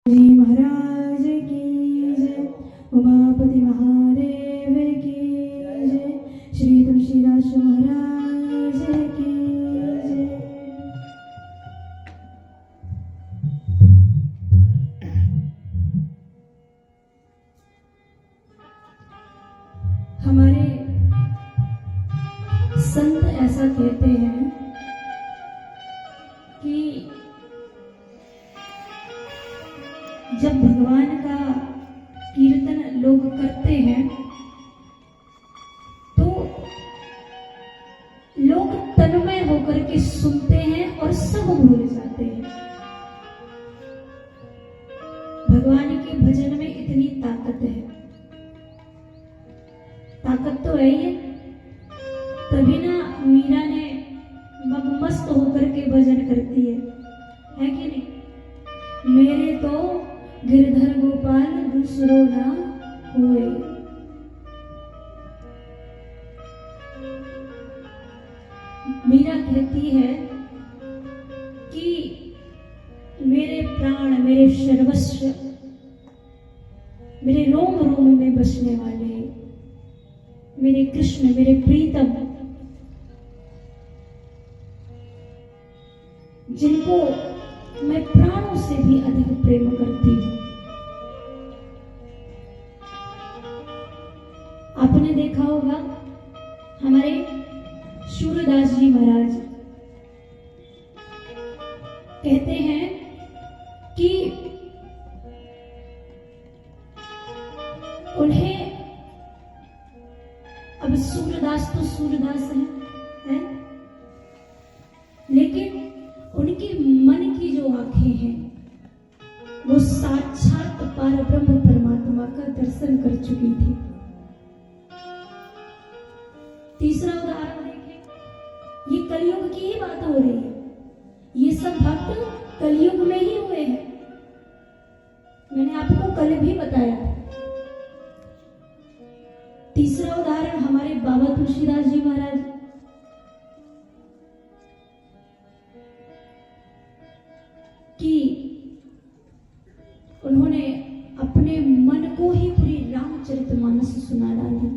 जी महाराज की जय, उमापति महादेव की जय, श्री तुलसीदास महाराज की जय। हमारे संत ऐसा कहते हैं कि जब भगवान का कीर्तन लोग करते हैं तो लोग तन्मय होकर के सुनते हैं और सब भूल जाते हैं। भगवान के भजन में इतनी ताकत है, ताकत तो है ही, तभी ना मीरा ने मगमस्त होकर के भजन करती है कि नहीं। मेरे तो गिरधर गोपाल दूसरो ना हुए। मीरा कहती है कि मेरे प्राण, मेरे सर्वस्व, मेरे रोम रोम में बसने वाले मेरे कृष्ण, मेरे प्रीतम, जिनको मैं प्राणों से भी अधिक प्रेम करती हूं। आपने देखा होगा हमारे सूरदास जी महाराज कहते हैं कि उन्हें, अब सूरदास तो सूरदास है? लेकिन उनकी मन की जो आंखें हैं वो साक्षात पार ब्रह्म परमात्मा का दर्शन कर चुकी थी। तीसरा उदाहरण देखें, ये कलयुग की ही बात हो रही है। ये सब भक्त कलयुग में ही हुए हैं। मैंने आपको कल भी बताया था। तीसरा उदाहरण हमारे बाबा तुलसीदास जी महाराज, कि उन्होंने अपने मन को ही पूरी रामचरितमानस सुना डाली।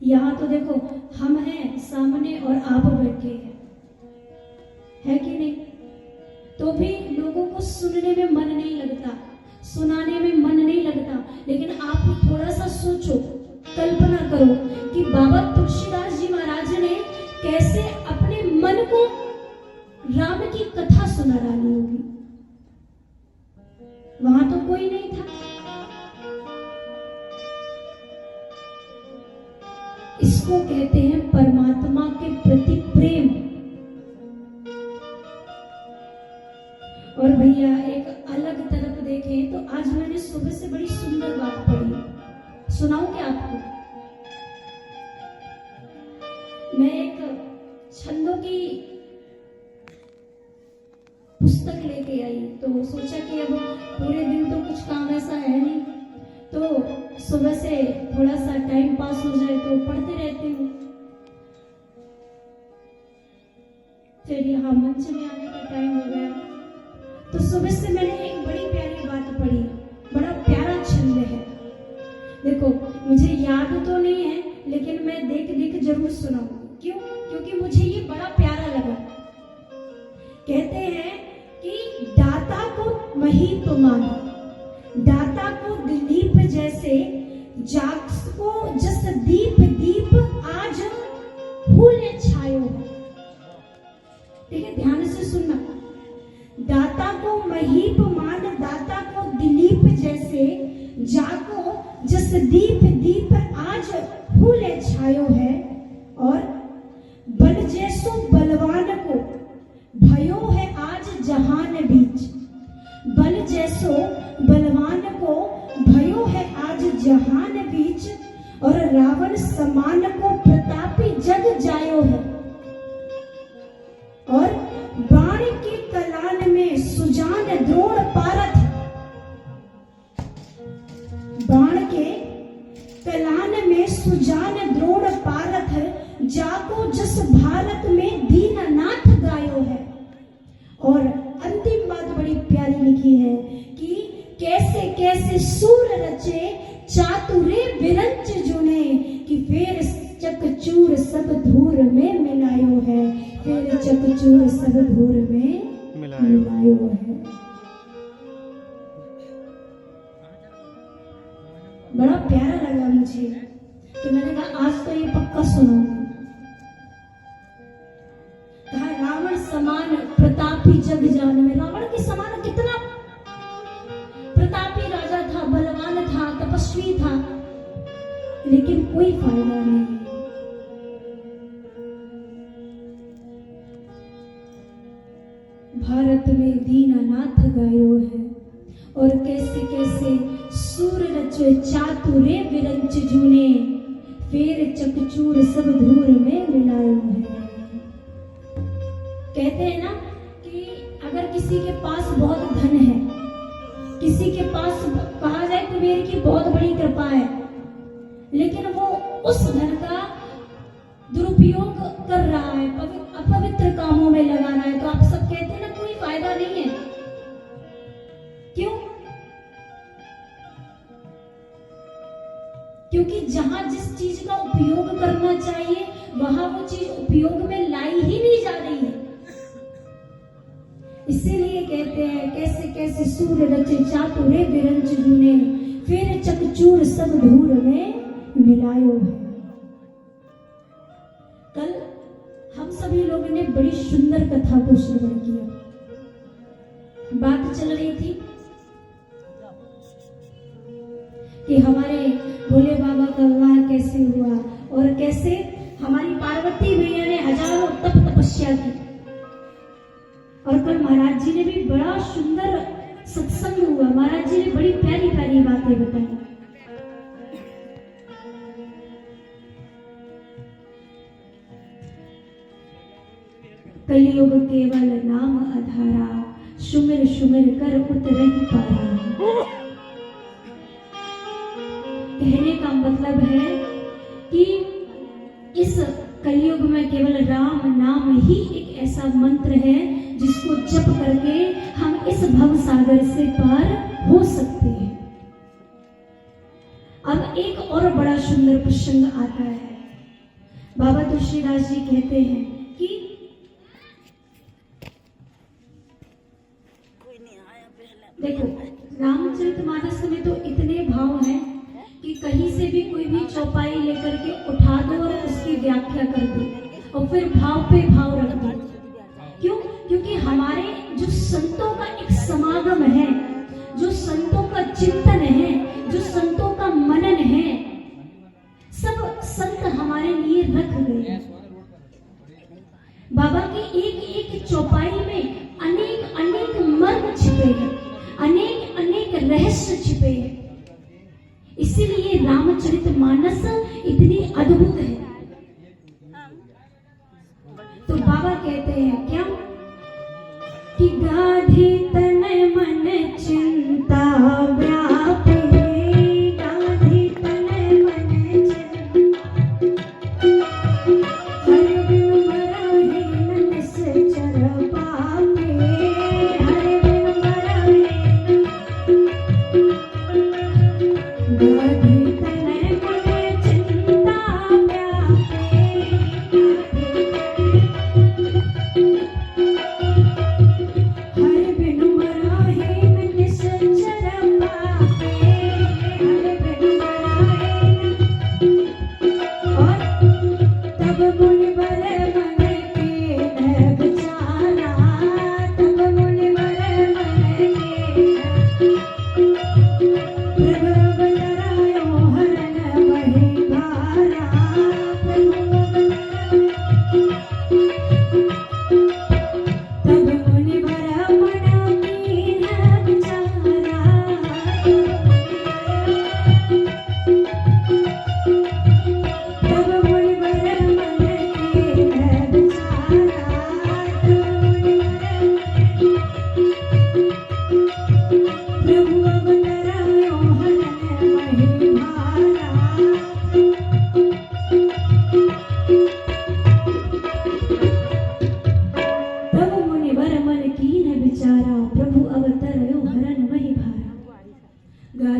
यहां तो देखो हम हैं सामने और आप बैठे हैं, है कि नहीं? तो भी लोगों को सुनने में मन नहीं लगता, सुनाने में मन नहीं लगता। लेकिन आप थोड़ा सा सोचो, कल्पना करो कि बाबा तुलसीदास जी महाराज ने कैसे अपने मन को राम की कथा सुना डाली होगी। वहां तो कोई नहीं था। इसको कहते हैं परमात्मा के प्रति प्रेम। और भैया एक अलग तरफ देखें तो आज मैंने सुबह से बड़ी सुंदर बात पढ़ी, सुनाऊं क्या आपको? मैं एक छंदों की पुस्तक लेके आई, तो सोचा कि अब पूरे दिन तो कुछ काम ऐसा है नहीं, तो सुबह से थोड़ा सा टाइम पास हो जाए तो पढ़ते रहती हूँ। फिर यहाँ मंच में आने का टाइम हो गया, तो सुबह से मैंने एक बड़ी प्यारी बात पढ़ी, बड़ा प्यारा छंद है। देखो मुझे याद तो नहीं है, लेकिन मैं देख देख जरूर सुनाऊंगी। क्यों? क्योंकि मुझे ये बड़ा प्यारा लगा। कहते हैं कि दाता को महीप मानो, दाता को दिलीप जैसे, जाग को जस दीप दीप आज भूले छायो। ठीक है, ध्यान से सुनना। दाता को महीप मान, दाता को दिलीप जैसे, जाको जस दीप दीप आज भूले छायो है। और बल जैसो बलवान को भयो है आज जहान बीच, बल जैसो बलवान को भयो है आज जहान बीच। और रावण समान को प्रतापी जग जायो है। और बाण की कलान में सुजान द्रोण पारथ, बाण के कलान में सुजान द्रोण पारथ, जाको जस भारत में दीननाथ गायो है। और अंतिम बात बड़ी प्यारी लिखी है कैसे सूर रचे चातुरे विरंच जुने, कि फेर चकचूर सब धूर में मिलायो है, फेर चकचूर सब धूर में मिलायो है। बड़ा प्यारा लगा मुझे, तो मैंने कहा आज तो ये पक्का सुनाऊंगा। कहा रावण समान प्रतापी जग जान में, रावण के समान कितना प्रतापी राजा था, बलवान था, तपस्वी था, लेकिन कोई फायदा नहीं। भारत में दीनानाथ गायो है, और कैसे कैसे सूर रचे चातुरे विरंच जूने, फेर चकचूर सब धूर में मिलायो है। कहते हैं ना कि अगर किसी के पास बहुत धन है, किसी के पास कहा जाए कुबेर की बहुत बड़ी कृपा है, लेकिन वो उस धन का दुरुपयोग कर रहा है, अपवित्र कामों में लगा रहा है, तो आप सब कहते हैं ना कोई फायदा नहीं है। क्यों? क्योंकि जहां जिस चीज का उपयोग करना चाहिए वहां वो चीज उपयोग में लाई ही नहीं जा रही है। इसीलिए कहते हैं कैसे कैसे सूर रचे चातुरे विरंच जूने, फिर चकचूर सब धूर में मिलायो है। कल हम सभी लोगों ने बड़ी सुंदर कथा को श्रवण किया। बात चल रही थी कि हमारे भोले बाबा का विवाह कैसे हुआ, और कैसे हमारी पार्वती मैया ने हजारों तपस्या की, और कल महाराज जी ने भी बड़ा सुंदर सत्संग हुआ। महाराज जी ने बड़ी प्यारी प्यारी बातें बताई। कलयुग केवल नाम आधारा, सुमिर सुमिर कर उतरहि पारा। कहने का मतलब है कि इस कलयुग में केवल राम नाम ही एक ऐसा मंत्र है जिसको जप करके हम इस भव सागर से पार हो सकते हैं। अब एक और बड़ा सुंदर प्रसंग आता है। बाबा तुलसीदास जी कहते हैं कि देखो, रामचरितमानस में तो इतने भाव हैं कि कहीं से भी कोई भी चौपाई लेकर के उठा दो और उसकी व्याख्या कर दो, और फिर भाव पे भाव रख दो। क्यों? क्योंकि हमारे जो संतों का एक समागम है, जो संतों का चिंतन है, जो संतों का मनन है, सब संत हमारे लिए रख गए। बाबा की एक एक चौपाई में अनेक अनेक मर्म छिपे हैं, अनेक अनेक रहस्य छिपे हैं। इसीलिए रामचरितमानस इतनी अद्भुत है। तो बाबा कहते हैं क्या कि गाधी तन मन चिंता व्यापे, गाधी तन मन चिंता, हर बिन मरहि न निश्चर पापे, हर बिन मरहि गाधी तन मन चिंता व्यापे।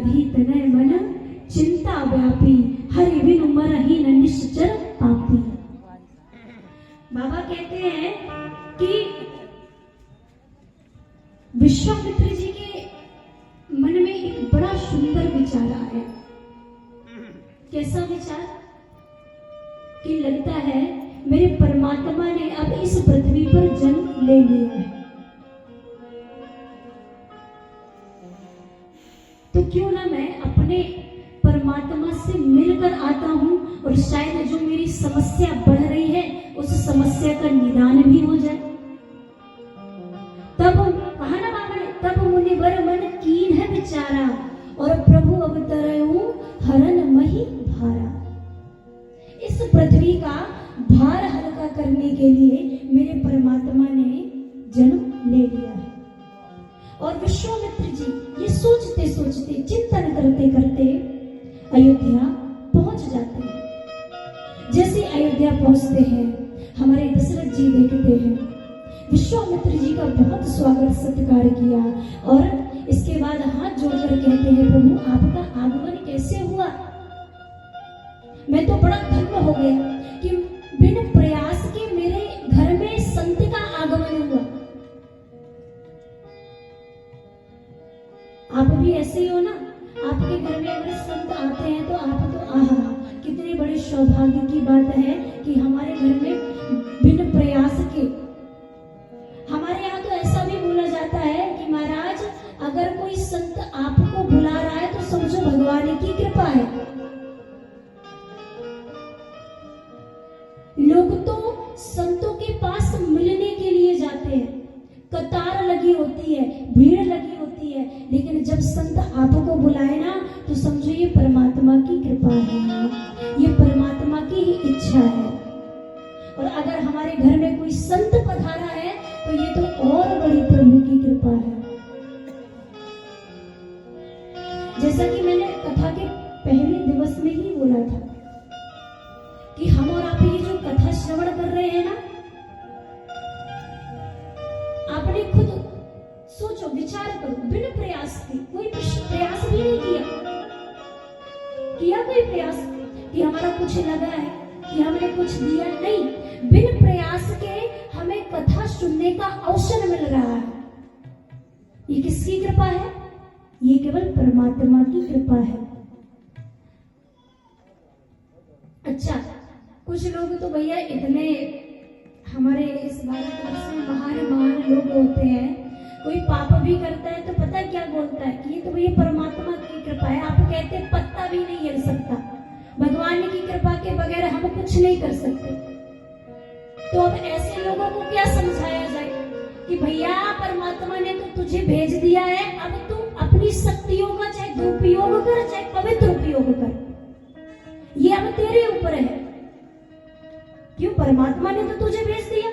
व्याधि तनय मन चिंता व्यापी हरि बिनु मरहीन निश्चर पापी। बाबा कहते हैं कि विश्वामित्र जी के मन में एक बड़ा सुंदर विचार आया। कैसा विचार? कि लगता है मेरे परमात्मा ने अब इस पृथ्वी पर जन्म ले लिया है, तो क्यों ना मैं अपने परमात्मा से मिलकर आता हूं और शायद जो मेरी समस्या बढ़ रही है उस समस्या का निदान भी हो जाए। तब कहा ना बाबा ने, तब मुनिवर मन कीन है विचारा और प्रभु अवतरऊ हरन मही भारा। इस पृथ्वी का भार हल्का करने के लिए मेरे परमात्मा ने जन्म ले लिया है। और विश्वामित्र जी ये सोचते सोचते चिंतन करते करते अयोध्या पहुंच जाते हैं। जैसे अयोध्या पहुंचते हैं हमारे दशरथ जी देखते हैं विश्वामित्र जी का बहुत स्वागत सत्कार किया और इसके बाद हाथ जोड़कर कहते हैं प्रभु आपका आगमन कैसे हुआ? मैं तो बड़ा धन्य हो गया कि बिन प्रयास के मेरे घर में संत का आगमन हुआ। आप भी ऐसे ही हो ना, आपके घर में अगर संत आते हैं तो आप तो आहा कितने बड़े सौभाग्य की बात है कि हमारे घर में बिन प्रयास के। हमारे यहाँ तो ऐसा भी बोला जाता है कि महाराज अगर कोई संत आपको बुला रहा है तो समझो भगवान की कृपा है। लोग तो संतों के पास मिलने के लिए जाते हैं, कतार लगी होती है, भीड़ लगी होती है, लेकिन जब संत आपको बुलाए ना तो समझो ये परमात्मा की कृपा है, ये परमात्मा की ही इच्छा है। और अगर हमारे घर में कोई संत पधारा है तो ये तो और बड़ी प्रभु की कृपा है। जैसा कि मैंने कथा के पहले दिवस में ही बोला था कि हम और आप ये जो कथा श्रवण कर रहे हैं ना, आपने खुद सोचो, विचार करो, बिन प्रयास के, कोई प्रयास भी नहीं किया कोई प्रयास कि हमारा कुछ लगा है कि हमने कुछ दिया, नहीं, बिन प्रयास के हमें कथा सुनने का अवसर मिल रहा है। ये किसकी कृपा है? ये केवल परमात्मा की कृपा है। अच्छा, कुछ लोग तो भैया इतने हमारे इस भारतवर्ष में महान लोग होते हैं, कोई पाप भी करता है तो पता है क्या बोलता है कि ये तो भैया परमात्मा की कृपा है। आप कहते हैं पत्ता भी नहीं हिल सकता, भगवान की कृपा के बगैर हम कुछ नहीं कर सकते। तो अब ऐसे लोगों को क्या समझाया जाए कि भैया परमात्मा ने तो तुझे भेज दिया है, अब तू अपनी शक्तियों का चाहे दुरुपयोग कर चाहे पवित्र उपयोग कर, ये अब तेरे ऊपर है। क्यों? परमात्मा ने तो तुझे भेज दिया,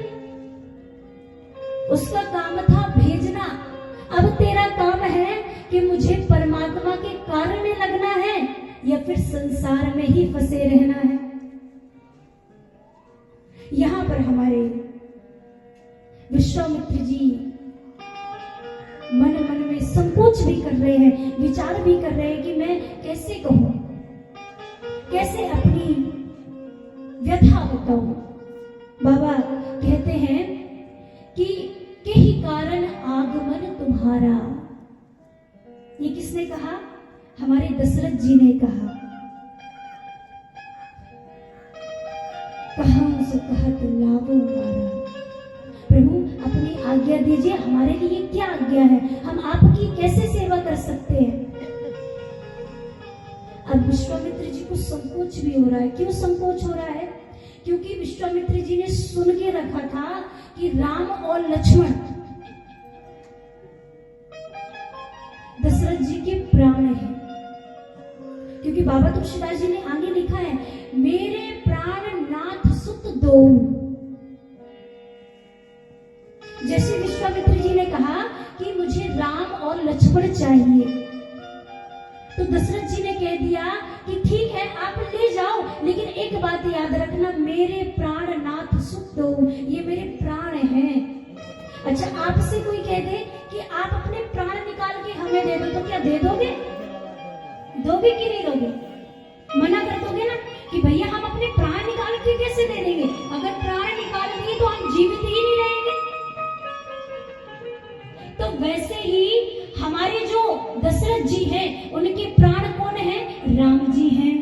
उसका काम था भेजना। अब तेरा काम है कि मुझे परमात्मा के कारण में लगना है या फिर संसार में ही फंसे रहना है। यहां पर हमारे विश्वामित्र जी मन मन में संकोच भी कर रहे हैं, विचार भी कर रहे हैं कि मैं कैसे कहूं, कैसे अपनी व्यथा बताऊं। बाबा कहते हैं कि ही कारण आगमन तुम्हारा। ये किसने कहा? हमारे दशरथ जी ने कहा। कहूं सो कहत लावो मारा। प्रभु अपनी आज्ञा दीजिए, हमारे लिए क्या आज्ञा है, हम आपकी कैसे सेवा कर सकते हैं। अब विश्वामित्र जी को संकोच भी हो रहा है। क्यों संकोच हो रहा है? क्योंकि विश्वामित्र जी ने सुन के रखा था कि राम और लक्ष्मण दशरथ जी के प्राण हैं। क्योंकि बाबा तुलसीदास जी ने आगे लिखा है, मेरे प्राण नाथ सुत दो। जैसे विश्वामित्र जी ने कहा कि मुझे राम और लक्ष्मण चाहिए, तो दशरथ जी ने कह दिया कि ठीक है आप ले जाओ, लेकिन एक बात याद रखना, मेरे प्राण नाथ सुख दो, ये मेरे प्राण हैं। अच्छा, आपसे कोई कह दे कि आप अपने प्राण निकाल के हमें दे दो, तो क्या दे दोगे? दोगे कि नहीं दोगे? मना कर दोगे ना कि भैया हम अपने प्राण निकाल के कैसे दे देंगे? अगर प्राण निकाल दिए तो हम जीवित ही नहीं रहेंगे। तो वैसे ही हमारे जो दशरथ जी हैं, उनके प्राण कौन है? राम जी हैं।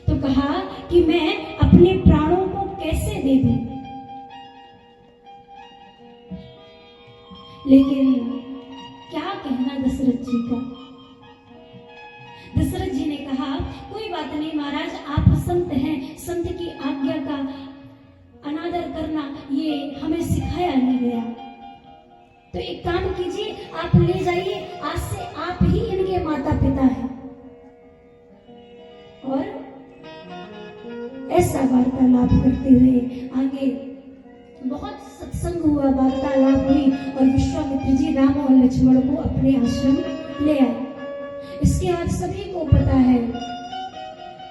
तो कहा कि मैं अपने प्राणों को कैसे दे दूं? लेकिन क्या कहना दशरथ जी का। दशरथ जी ने कहा कोई बात नहीं महाराज, आप संत हैं, संत की आज्ञा का अनादर करना ये हमें सिखाया नहीं गया। तो एक काम कीजिए, आप ले जाइए, आज से आप ही इनके माता पिता हैं। और ऐसा वार्तालाप करते हुए आगे बहुत सत्संग हुआ, वार्तालाप हुई और विश्वामित्र जी राम और लक्ष्मण को अपने आश्रम ले आए। इसके बाद सभी को पता है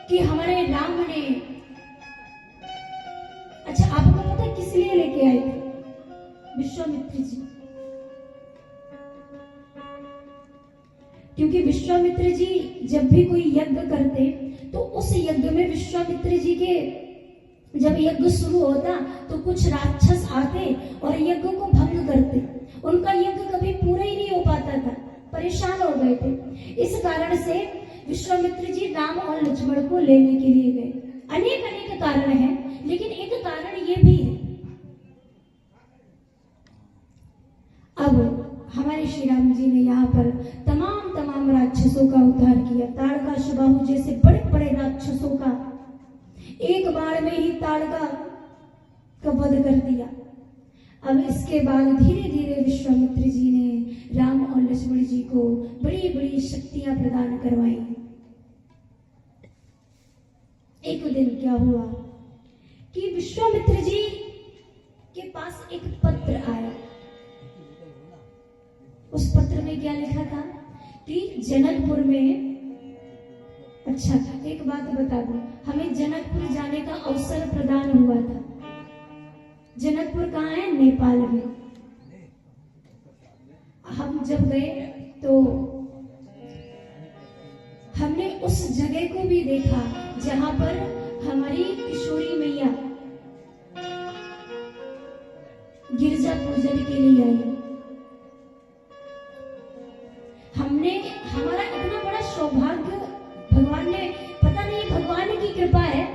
कि हमारे राम ने, अच्छा आपको पता है किस लिए लेके आए थे? विश्वामित्र जी, क्योंकि विश्वामित्र जी जब भी कोई यज्ञ करते तो उस यज्ञ में विश्वामित्र जी के जब यज्ञ शुरू होता तो कुछ राक्षस आते और यज्ञ को भंग करते। उनका यज्ञ कभी पूरा ही नहीं हो पाता था, परेशान हो गए थे। इस कारण से विश्वामित्र जी राम और लक्ष्मण को लेने के लिए गए। अनेक अनेक कारण हैं, लेकिन एक कारण ये भी है। अब हमारे श्री राम जी ने यहाँ पर तमाम राक्षसों का उद्धार किया। ताड़का सुबाहु जैसे बड़े बड़े राक्षसों का एक बार में ही ताड़का का वध कर दिया। अब इसके बाद धीरे धीरे विश्वामित्र जी ने राम और लक्ष्मण जी को बड़ी बड़ी शक्तियां प्रदान करवाई। एक दिन क्या हुआ कि विश्वामित्र जी के पास एक पत्र आया। उस पत्र में क्या लिखा था कि जनकपुर में, अच्छा एक बात बता दूं, हमें जनकपुर जाने का अवसर प्रदान हुआ था। जनकपुर कहाँ है? नेपाल में। हम जब गए तो हमने उस जगह को भी देखा जहां पर हमारी किशोरी मैया गिरजा पूजन के लिए आई। हमने, हमारा इतना बड़ा सौभाग्य भगवान ने, पता नहीं भगवान की कृपा है,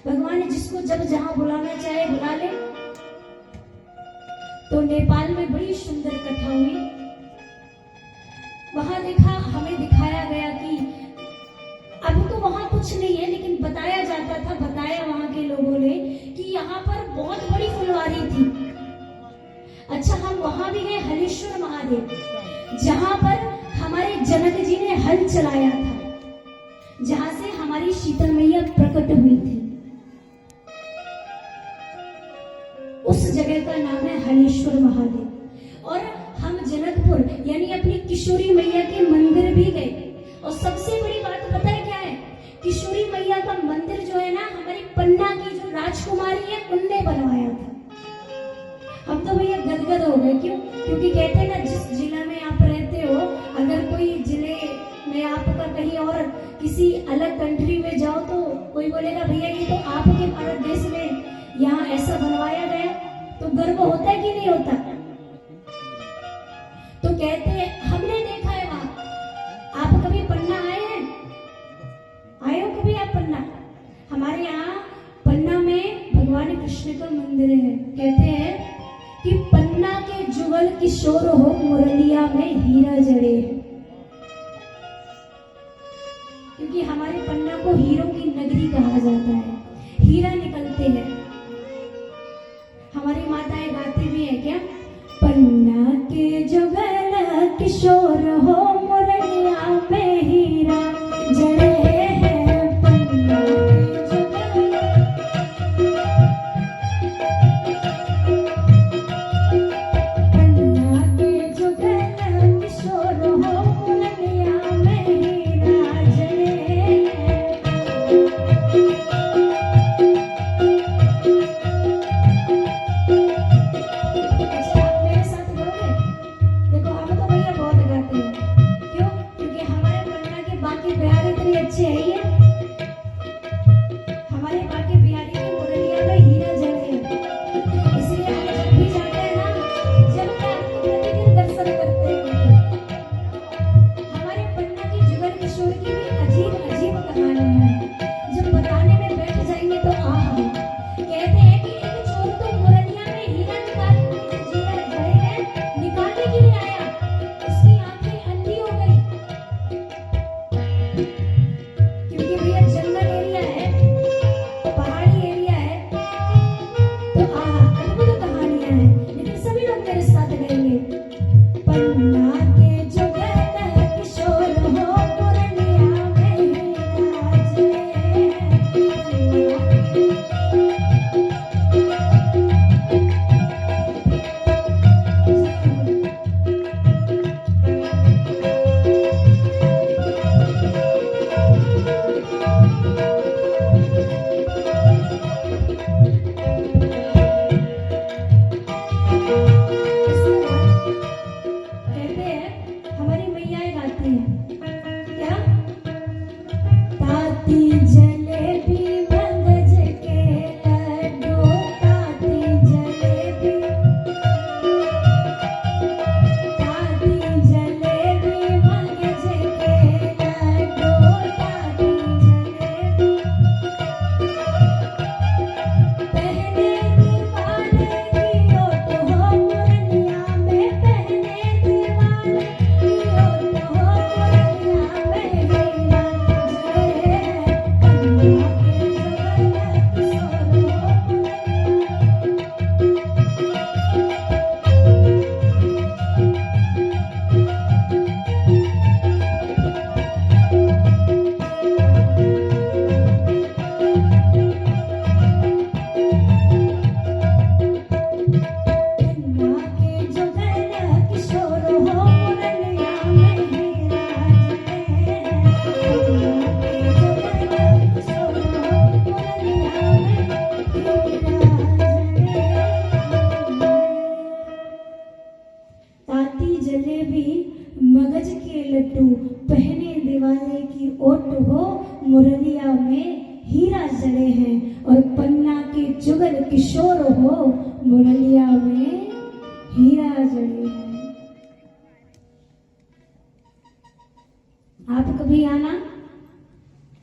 भगवान जिसको जब जहां बुलाना चाहे बुला ले। तो नेपाल में बड़ी सुंदर कथा हुई। वहां देखा, हमें दिखाया गया कि अब तो वहां कुछ नहीं है, लेकिन बताया जाता था, बताया वहां के लोगों ने कि यहाँ पर बहुत बड़ी फुलवारी थी। अच्छा हम वहां भी गए, हलेश्वर महादेव, जहां पर हमारे जनक जी ने हल चलाया था, जहां से हमारी शीतल मैया प्रकट हुई थी। उस जगह का नाम है हलेश्वर महादेव। और हम जनकपुर यानी अपनी किशोरी मैया के मंदिर भी गए। और सबसे बड़ी बात पता है क्या है? किशोरी मैया का मंदिर जो है ना, हमारी पन्ना की जो राजकुमारी है उनने बनवाया था। हम तो भैया गदगद हो गए। क्यों? क्योंकि कहते हैं ना, जिस जिला में आप रहते हो, अगर कोई जिले में आपका कहीं और किसी अलग कंट्री में जाओ तो कोई बोलेगा भैया ये तो आपके भारत देश में यहाँ ऐसा बनवाया गया, तो गर्व होता है कि नहीं होता? तो कहते हैं हमने देखा है वहां। आप कभी पन्ना आए हैं? आए हो कभी आप पन्ना? हमारे यहाँ पन्ना में भगवान कृष्ण का मंदिर है। कहते हैं कि पन्ना के जुगल किशोर हो, मुरलिया में हीरा जड़े। क्योंकि हमारे पन्ना को हीरों की नगरी कहा जाता है, हीरा निकलते हैं। हमारी माताएं गाती भी है क्या? पन्ना के जुगल किशोर हो, मुरलिया में हीरा जड़े। खाती जलेबी मगज के लड्डू, पहने दिवाले की ओट हो, मुरलिया में हीरा जड़े हैं। और पन्ना के जुगल किशोर हो, मुरलिया में हीरा जड़े हैं। आप कभी आना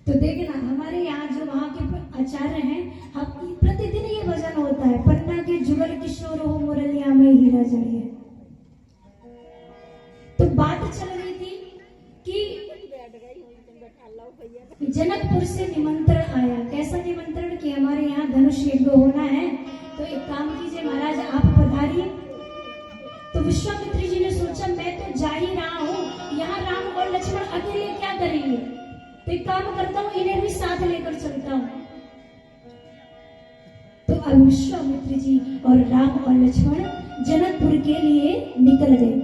तो देखना, हमारे यहाँ जो वहाँ के आचार्य हैं, हम प्रतिदिन ये भजन होता है, पन्ना के जुगल किशोर हो, मुरलिया में हीरा जड़े है। तो बात चल रही थी कि जनकपुर से निमंत्रण आया। कैसा निमंत्रण कि हमारे यहाँ धनुष यज्ञ होना है, तो एक काम कीजिए महाराज, आप पधारिए। तो विश्वामित्र जी ने सोचा मैं तो जा ही रहा हूँ, यहाँ राम और लक्ष्मण अकेले क्या करेंगे, तो एक काम करता हूँ, इन्हें भी साथ लेकर चलता हूँ। तो अब विश्वामित्र जी और राम और लक्ष्मण जनकपुर के लिए निकल गए।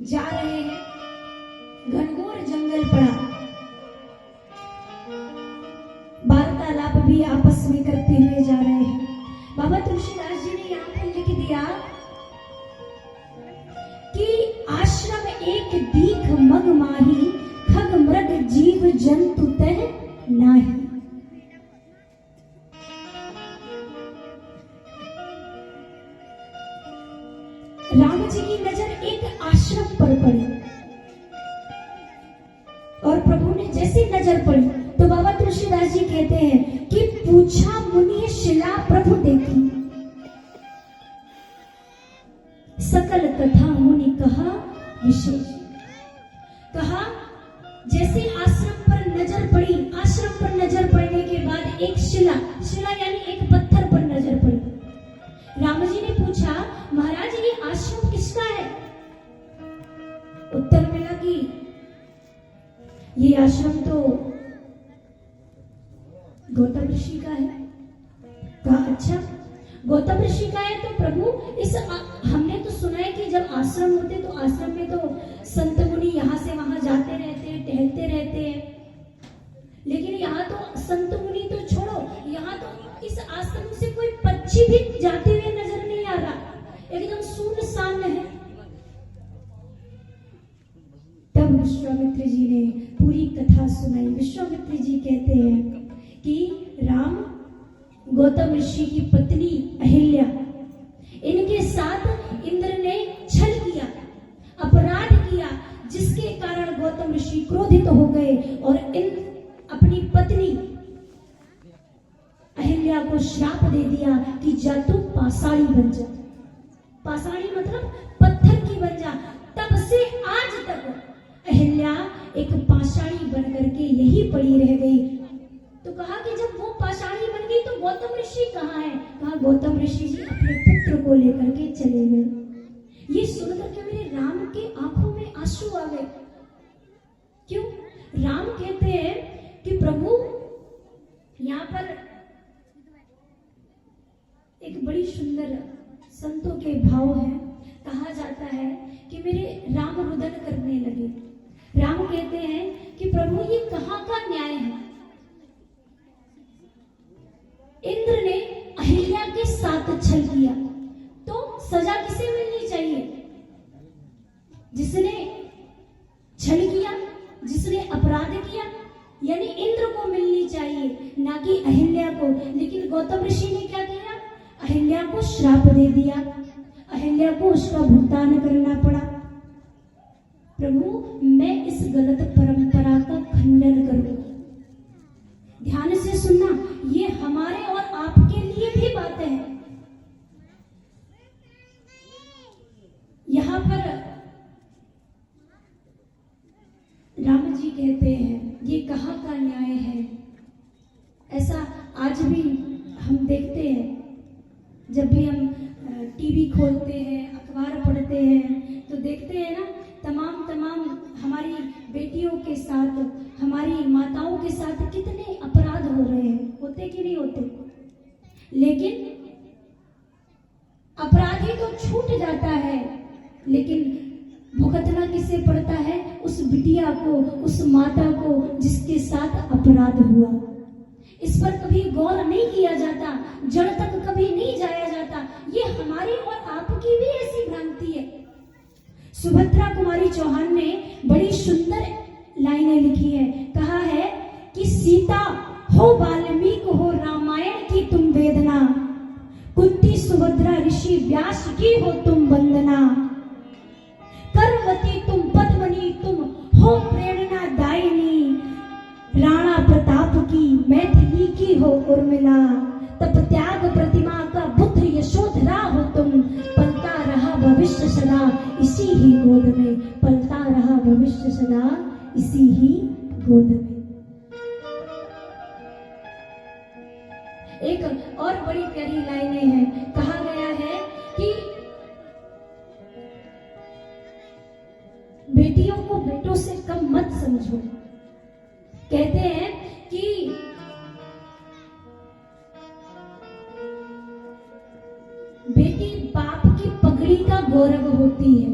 जा रहे हैं, घनघोर जंगल पड़ा, वार्तालाप भी आपस में करते हुए जा रहे हैं। बाबा तुलसीदास जी ने यहाँ पर लिख दिया कि आश्रम एक दीख मग माही, खग मृग जीव जंतु तह नाही। राम जी की नजर एक आश्रम पर पड़ी, और प्रभु ने जैसी नजर पड़ी तो बाबा तुलसीदास जी कहते हैं कि पूछा मुनि शिला प्रभु देखी, सकल कथा मुनि कहा विशेष। कहा जैसे आश्रम पर नजर पड़ी, आश्रम पर नजर पड़ने के बाद एक शिला, शिला यानी एक पत्थर पर नजर पड़ी। राम जी ने पूछा महाराज ये आश्रम किसका है? उत्तर मिला कि ये आश्रम तो गौतम ऋषि का है। कहा अच्छा गौतम ऋषि का है, तो प्रभु इस हमने तो सुना है कि जब आश्रम होते तो आश्रम में तो संत मुनि यहाँ से वहां जाते रहते हैं, टहलते रहते हैं, लेकिन यहाँ तो संत मुनि तो छोड़ो, यहाँ तो इस आश्रम से कोई पक्षी भी जाते हुए नजर नहीं आ रहा, एकदम सुनसान है। तब विश्वामित्र जी ने पूरी कथा सुनाई। विश्वामित्र जी कहते हैं कि राम गौतम ऋषि की पत्नी अहिल्या, इनके साथ इंद्र ने छल किया, अपराध किया, जिसके कारण गौतम ऋषि क्रोधित हो गए और इन अपनी पत्नी अहिल्या को श्राप दे दिया कि जा तू पाषाणी बन जा। पाषाणी मतलब पत्थर की बन जा। तब से आज तक अहिल्या एक पाषाणी बन करके यही पड़ी रह गई। तो कहा कि जब वो पाषाणी बन गई तो गौतम ऋषि कहाँ है? कहा गौतम ऋषि जी अपने पुत्र को लेकर के चले गए। ये सुनकर के मेरे राम के आंखों में आंसू आ गए। क्यों? राम कहते हैं कि प्रभु यहाँ पर एक बड़ी सुंदर संतों के भाव है। कहा जाता है कि मेरे राम रुदन करने लगे। राम कहते हैं कि प्रभु ये कहाँ का न्याय है? इंद्र ने अहिल्या के साथ छल किया तो सजा किसे मिलनी चाहिए? जिसने छल किया, जिसने अपराध किया, यानी इंद्र को मिलनी चाहिए, ना कि अहिल्या को। लेकिन गौतम ऋषि ने क्या किया? अहिल्या को श्राप दे दिया, अहिल्या को उसका भुगतान करना पड़ा। प्रभु मैं इस गलत परंपरा का खंडन करूंगा। ध्यान से सुनना, ये हमारे और आपके लिए भी बातें हैं। यहां पर राम जी कहते हैं ये कहाँ का न्याय है? ऐसा आज भी हम देखते हैं, जब भी हम टीवी खोलते हैं, अखबार पढ़ते हैं, तो देखते हैं ना तमाम हमारी बेटियों के साथ, हमारी माताओं के साथ कितने अपराध हो रहे हैं। होते कि नहीं होते? लेकिन अपराधी तो छूट जाता है, लेकिन भुगतना किसे पड़ता है? उस बिटिया को, उस माता को जिसके साथ अपराध हुआ। इस पर कभी गौर नहीं किया जाता, जड़ तक कभी नहीं जाया जाता। ये हमारी और आपकी भी ऐसी भ्रांति है। सुभद्रा कुमारी चौहान ने बड़ी सुंदर लाइनें लिखी है। कहा है कि सीता हो वाल्मीकि हो रामायण की तुम वेदना, कुंती सुभद्रा ऋषि व्यास की हो तुम वंदना, कर्मवती तुम पद्मनी तुम हो प्रेरणा दायिनी, राणा प्रताप की मैथिली की हो उर्मिला, तप त्याग प्रतिमा का पुत्र यशोधरा हो तुम, पलता रहा भविष्य सदा इसी ही गोद में, पलता रहा भविष्य सदा इसी ही गोद में। एक और बड़ी प्यारी लाइनें हैं। कहा गया है कि बेटियों को बेटों से कम मत समझो। कहते हैं कि बेटी बाप की पगड़ी का गौरव होती है।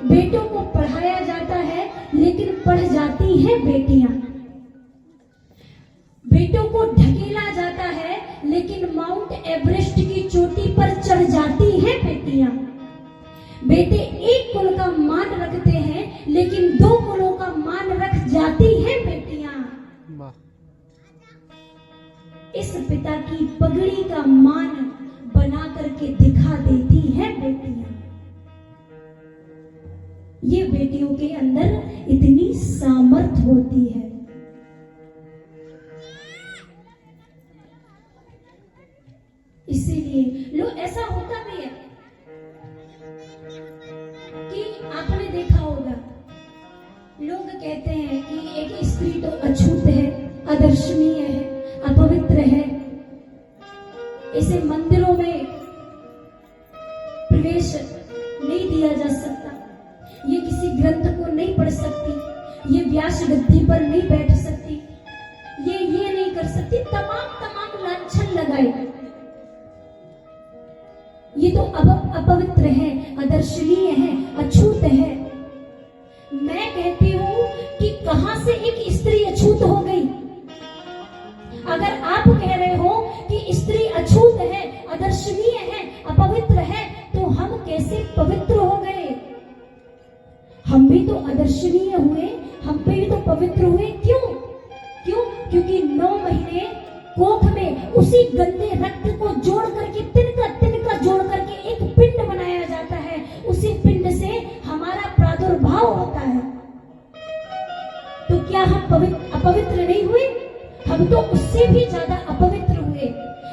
बेटों को पढ़ाया जाता है लेकिन पढ़ जाती हैं बेटियां। बेटों को ढकेला जाता है लेकिन माउंट एवरेस्ट की चोटी पर चढ़ जाती हैं बेटियां। बेटे एक कुल का मान रखते हैं लेकिन दो कुलों का मान रख जाती हैं बेटियां। इस पिता की पगड़ी का मान बना करके दिखा देती हैं बेटियां। ये बेटियों के अंदर इतनी सामर्थ्य होती है। इसीलिए लोग ऐसा होता भी है कि आपने देखा होगा, लोग कहते हैं कि एक स्त्री तो अछूत है, अदर्शनीय है, अपवित्र है, इसे मंदिरों में प्रवेश नहीं दिया जा सकता, ये किसी ग्रंथ को नहीं पढ़ सकती, ये व्यास गद्दी पर नहीं बैठ सकती, ये नहीं कर सकती, तमाम लांछन लगाए। ये तो अपवित्र है, अदर्शनीय है, अछूत है। मैं कहती हूं कि कहां से एक स्त्री अछूत हो गई? अगर आप कह रहे हो कि स्त्री अछूत है, अदर्शनीय है, अपवित्र है, तो हम कैसे पवित्र हो गए? हम भी तो अदर्शनीय हुए, हम पे भी तो पवित्र हुए। क्यों? क्योंकि 9 महीने कोख में उसी गंदे रक्त को जोड़ करके तिनका जोड़ करके एक पिंड बनाया जाता है, उसी पिंड से हमारा प्रादुर्भाव होता है। तो क्या हम अपवित्र नहीं हुए? हम तो उससे भी ज्यादा अपवित्र हुए।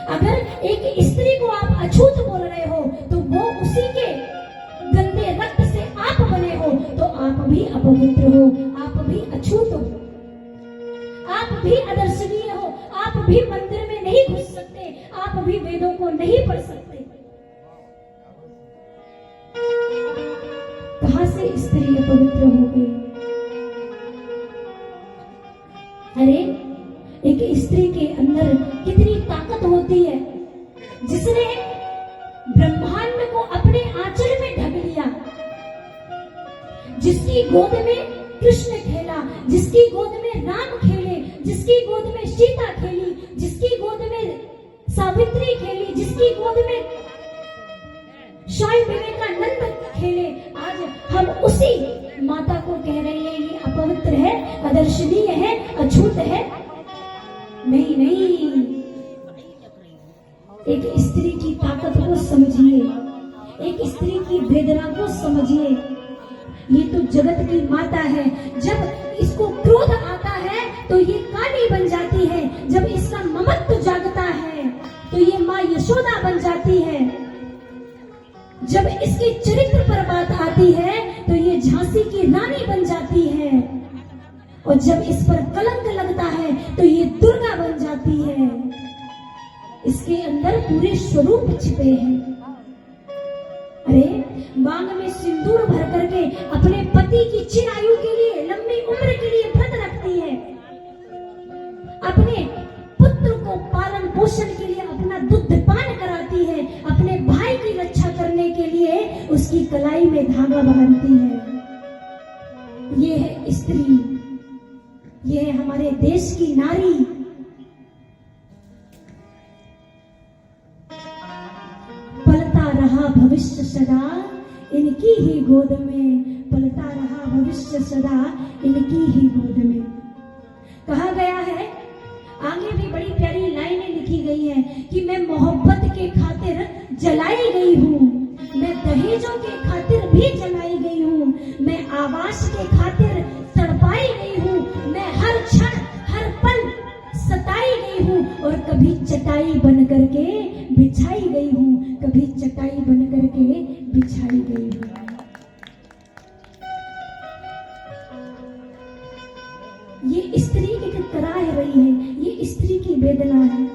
अगर एक स्त्री को आप अछूत बोल रहे हो तो वो उसी के गंदे रक्त से आप बने हो, तो आप भी अपवित्र हो, आप भी अछूत हो, आप भी अदर्शनीय हो, आप भी मंदिर में नहीं घुस सकते, आप भी वेदों को नहीं पढ़ सकते। कहां से स्त्री अपवित्र हो गई? अरे एक स्त्री के अंदर कितनी ताकत होती है, जिसने ब्रह्मांड को अपने आंचल में ढक लिया, जिसकी गोद में कृष्ण खेला, जिसकी गोद में राम खेले, जिसकी गोद में सीता खेली, जिसकी गोद में सावित्री खेली, जिसकी गोद में स्वामी विवेकानंद खेले, आज हम उसी माता को कह रहे हैं ये अपवित्र है, अदर्शनीय है, अछूत है। नहीं, एक स्त्री की ताकत को समझिए, एक स्त्री की वेदना को समझिए। ये तो जगत की माता है, जब इसको क्रोध आता है तो ये काली बन जाती है, जब इसका ममत्व जागता है तो ये माँ यशोदा बन जाती है, जब इसके चरित्र पर बात आती है तो ये झांसी की रानी बन जाती है, और जब इस पर कलंक लगता है तो ये दुर्गा बन जाती है। इसके अंदर पूरे स्वरूप छिपे हैं। अरे मांग में सिंदूर भर करके अपने पति की चिरायु के लिए, लंबी उम्र के लिए व्रत रखती है, अपने पुत्र को पालन पोषण के लिए अपना दुग्ध पान कराती है, अपने भाई की रक्षा करने के लिए उसकी कलाई में धागा बांधती है। ये है स्त्री, ये है हमारे देश की नारी। पलता रहा भविष्य भविष्य सदा इनकी ही गोद में, पलता रहा भविष्य सदा इनकी ही गोद में। कहा गया है, आगे भी बड़ी प्यारी लाइनें लिखी गई हैं कि मैं मोहब्बत के खातिर जलाई गई हूँ, मैं दहेजों के खातिर भी जलाई गई हूँ, मैं आवास के खातिर तड़पाई गई हूँ, मैं हर क्षण हर पल सताई गई हूँ, और कभी चटाई बन करके बिछाई गई हूँ, कभी चटाई बन करके बिछाई गई हूँ। ये स्त्री की कराह रही है, ये स्त्री की वेदना है।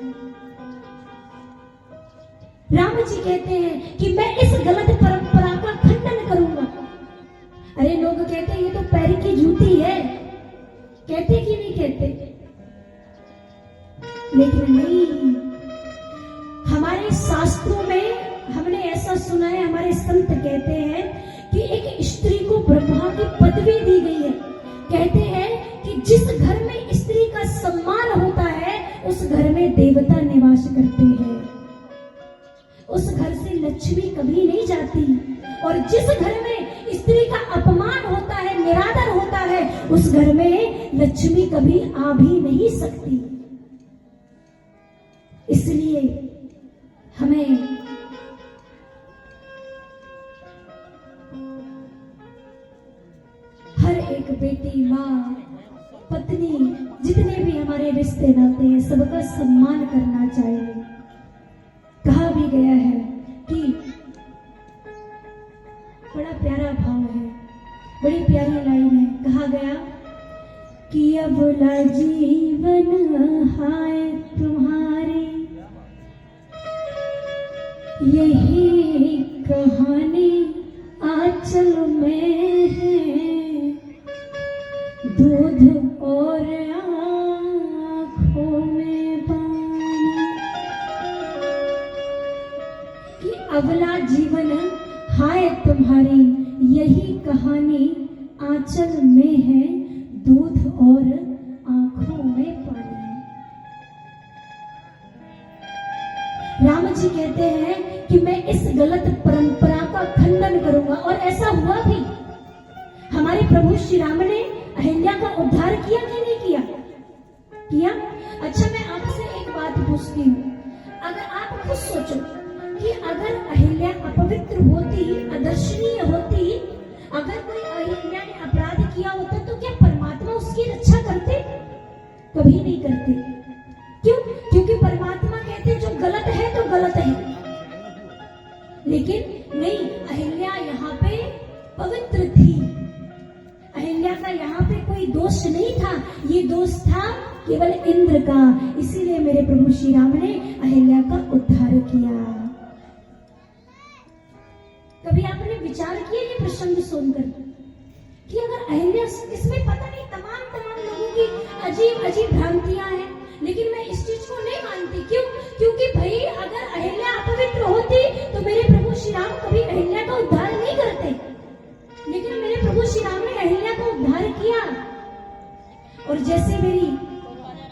राम जी कहते हैं कि मैं इस गलत परंपरा का खंडन करूंगा। अरे लोग कहते हैं ये तो पैर की जूती है, कहते कि नहीं कहते? लेकिन नहीं, हमारे शास्त्रों में हमने ऐसा सुना है, हमारे संत कहते हैं कि एक स्त्री को ब्रह्मा की पदवी दी गई है। कहते हैं कि जिस घर में स्त्री का सम्मान होता है उस घर में देवता निवास करते हैं, उस घर से लक्ष्मी कभी नहीं जाती, और जिस घर में स्त्री का अपमान होता है, निरादर होता है, उस घर में लक्ष्मी कभी आ भी नहीं सकती। इसलिए हमें हर एक बेटी, माँ, पत्नी, जितने भी हमारे रिश्ते नाते हैं, सबका सम्मान करना चाहिए। कहा भी गया है कि बड़ा प्यारा भाव है, बड़ी प्यारी लाइन है। कहा गया कि अबला जीवन हाय तुम्हारी, यही कहानी आंचल में है, दूध और आँखों में पानी। कि अबला जीवन हाय तुम्हारी, यही कहानी आंचल में है, दूध और आंखों में पानी। राम जी कहते हैं कि मैं इस गलत परंपरा का खंडन करूंगा, और ऐसा हुआ भी। हमारे प्रभु श्री राम ने अहिल्या का उद्धार किया कि नहीं किया? किया। अच्छा, मैं आपसे एक बात पूछती हूँ, अगर आप खुद सोचो कि अगर अहिल्या अपवित्र होती, अदर्शनीय होती, अगर कोई अहिल्या ने अपराध किया होता, तो क्या परमात्मा उसकी रक्षा करते? कभी नहीं करते। क्यों? क्योंकि परमात्मा कहते जो गलत है तो गलत है। लेकिन नहीं, अहिल्या यहाँ पे पवित्र थी, अहिल्या का यहाँ पे कोई दोष नहीं था, ये दोष था केवल इंद्र का। इसीलिए मेरे प्रभु श्री राम ने अहिल्या का उद्धार किया। कभी आपने विचार किया ये प्रसंग सुनकर कि अगर अहिल्या, इसमें पता नहीं तमाम लोगों की अजीब अजीब भ्रांतियां हैं, लेकिन मैं इस चीज को नहीं मानती। क्यों? क्योंकि भाई अगर अहिल्या अपवित्र होती तो मेरे प्रभु श्री राम कभी अहिल्या का उद्धार नहीं करते, लेकिन मेरे प्रभु श्री राम ने अहिल्या का उद्धार किया। और जैसे मेरी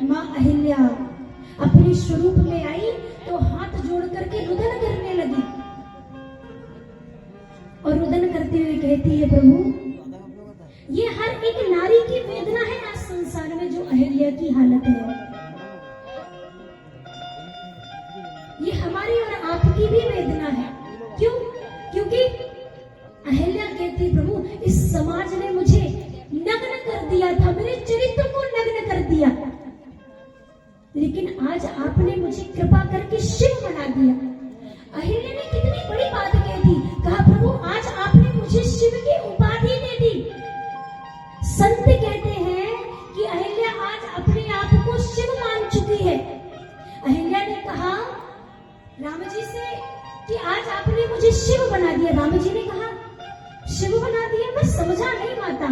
माँ अहिल्या अपने स्वरूप में आई तो हाथ जोड़ करके रुदन करने लगी, और रुदन करते हुए कहती है, प्रभु ये हर एक नारी की वेदना है आज संसार में, जो अहिल्या की हालत है, ये हमारी और आपकी भी वेदना है। क्यों? क्योंकि अहिल्या कहती, प्रभु इस समाज ने मुझे नग्न कर दिया था, मेरे चरित्र को नग्न कर दिया, लेकिन आज आपने मुझे कृपा करके शिव बना दिया। अहिल्या ने कितनी बड़ी बात कह दी। कहा, प्रभु आज आपने मुझे शिव की उपाधि दे दी। संत कहते हैं कि अहिल्या आज अपने आप को शिव मान चुकी है। अहिल्या ने कहा राम जी से कि आज आपने मुझे शिव बना दिया। राम जी ने कहा, शिव बना दिया? मैं समझा नहीं माता,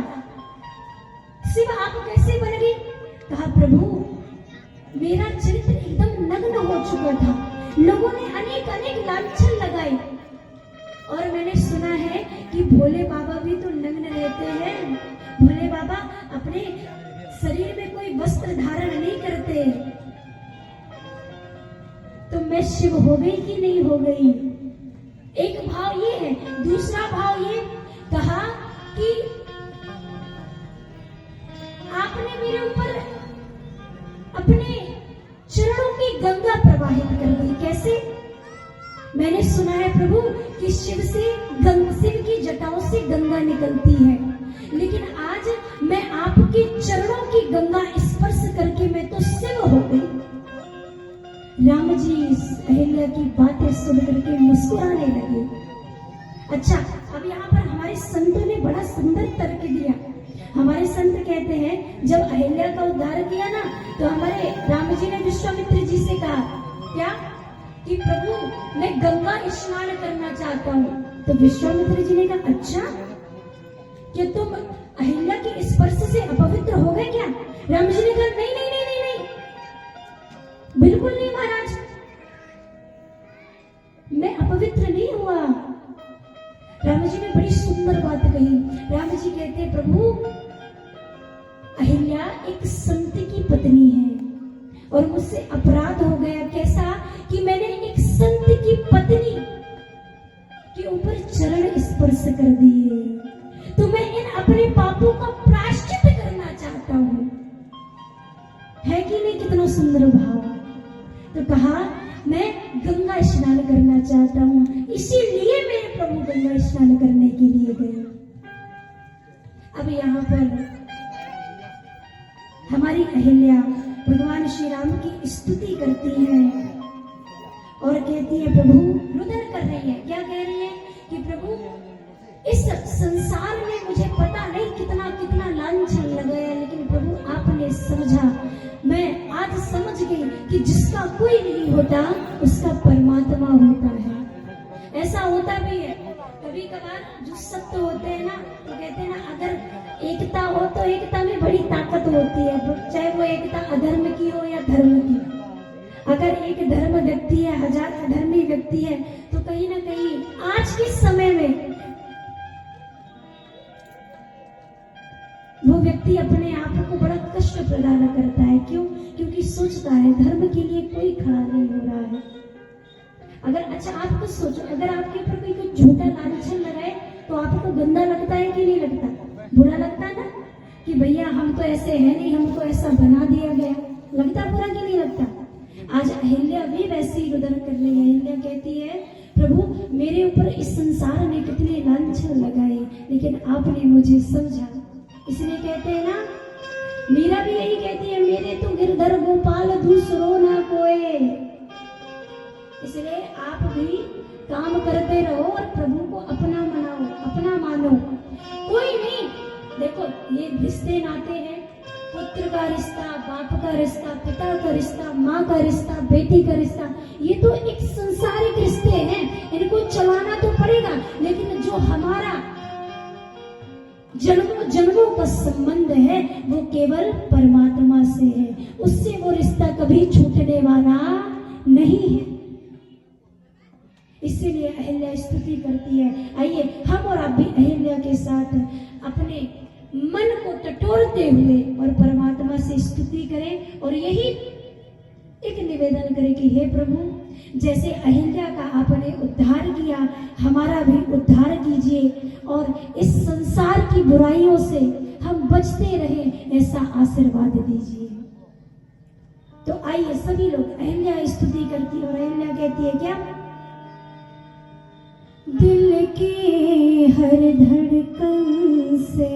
शिव आप कैसे बन गई? कहा, प्रभु मेरा चरित्र एकदम नग्न हो चुका था, लोगों ने अनेक अनेक लांछन लगाए, और मैंने सुना है कि भोले बाबा भी तो नग्न रहते हैं, भोले बाबा अपने शरीर में कोई वस्त्र धारण नहीं करते, तो मैं शिव हो गई कि नहीं हो गई? एक भाव ये है। दूसरा भाव ये कहा कि आपने मेरे ऊपर अपने चरणों की गंगा प्रवाहित कर दी। कैसे? मैंने सुना है प्रभु कि शिव की जटाओं से गंगा निकलती है, लेकिन आज मैं आपके चरणों की गंगा स्पर्श करके मैं तो शिव हो गई। राम जी अहिल्या की बातें सुन करके मुस्कुराने लगे। अच्छा, अब यहाँ पर हमारे संतों ने बड़ा सुंदर तर्क दिया। हमारे संत कहते हैं जब अहिल्या का उद्धार किया ना, तो हमारे राम जी ने विश्वामित्र जी से कहा क्या कि प्रभु मैं गंगा स्नान करना चाहता हूँ। तो विश्वामित्र जी ने कहा अच्छा, क्या तुम अहिल्या के स्पर्श से अपवित्र हो गए क्या? राम जी ने कहा नहीं नहीं नहीं नहीं नहीं, बिल्कुल नहीं महाराज, मैं अपवित्र नहीं हुआ। राम जी ने बड़ी सुंदर बात कही। राम जी कहते हैं प्रभु अहिल्या एक संत की पत्नी है और मुझसे अपराध हो गया। कैसा? कि मैंने एक संत की पत्नी के ऊपर चरण स्पर्श कर दिए, तो मैं इन अपने पापों का प्रायश्चित करना चाहता हूं। है कि नहीं? कितना सुंदर भाव। तो कहा मैं गंगा स्नान करना चाहता हूं, इसीलिए मेरे प्रभु गंगा स्नान करने के लिए गए। अब यहाँ पर हमारी अहिल्या भगवान श्री राम की स्तुति करती है और कहती है प्रभु, रुदन कर रही है। क्या कह रही है? कि प्रभु इस संसार में मुझे पता नहीं कितना कितना लांछन लगाया, लेकिन प्रभु आपने समझा। मैं आज समझ गई कि जिसका कोई नहीं होता उसका परमात्मा होता है। ऐसा होता भी है कभी कभार। जो सत्य होते हैं ना, तो कहते हैं ना अगर एकता हो तो एकता में बड़ी ताकत होती है, चाहे वो एकता अधर्म की हो या धर्म की। अगर एक धर्म व्यक्ति है, हजार अधर्मी व्यक्ति है, तो कहीं ना कहीं आज के समय में वो व्यक्ति अपने आप को बड़ा कष्ट प्रदान करता है। क्यों? क्योंकि सोचता है धर्म के लिए कोई खड़ा नहीं हो रहा है। अगर अच्छा आप कुछ सोचो, अगर आपके ऊपर कोई झूठा लांछन लगाए तो आपको गंदा लगता है कि नहीं लगता? बुरा लगता है ना कि भैया हम तो ऐसे हैं नहीं, हमको ऐसा बना दिया गया। लगता बुरा कि नहीं लगता? आज अहिल्या भी वैसे ही रुदन कर रही है। अहिल्या कहती है प्रभु मेरे ऊपर इस संसार ने कितने लांछन लगाए, लेकिन आपने मुझे समझा। इसलिए कहते हैं ना, मीरा भी यही कहती है मेरे तो गिरधर गोपाल दूसरो ना कोई। इसलिए आप भी काम करते रहो और प्रभु को अपना मनाओ, अपना मानो। कोई नहीं, देखो ये रिश्ते नाते हैं, पुत्र का रिश्ता, बाप का रिश्ता, पिता का रिश्ता, माँ का रिश्ता, बेटी का रिश्ता, ये तो एक संसारिक रिश्ते हैं, इनको चलाना तो पड़ेगा। लेकिन जो हमारा जन्मों जन्मों का संबंध है वो केवल परमात्मा से है, उससे वो रिश्ता कभी छूटने वाला नहीं है। इसीलिए अहिल्या स्तुति करती है। आइए हम और आप भी अहिल्या के साथ अपने मन को टटोलते हुए और परमात्मा से स्तुति करें और यही एक निवेदन करें कि हे प्रभु जैसे अहिल्या का आपने उद्धार किया, हमारा भी उद्धार कीजिए और इस संसार की बुराइयों से हम बचते रहे, ऐसा आशीर्वाद दीजिए। तो आइए सभी लोग, अहिल्या स्तुति करती और अहिल्या कहती है क्या? दिल की हर धड़कन से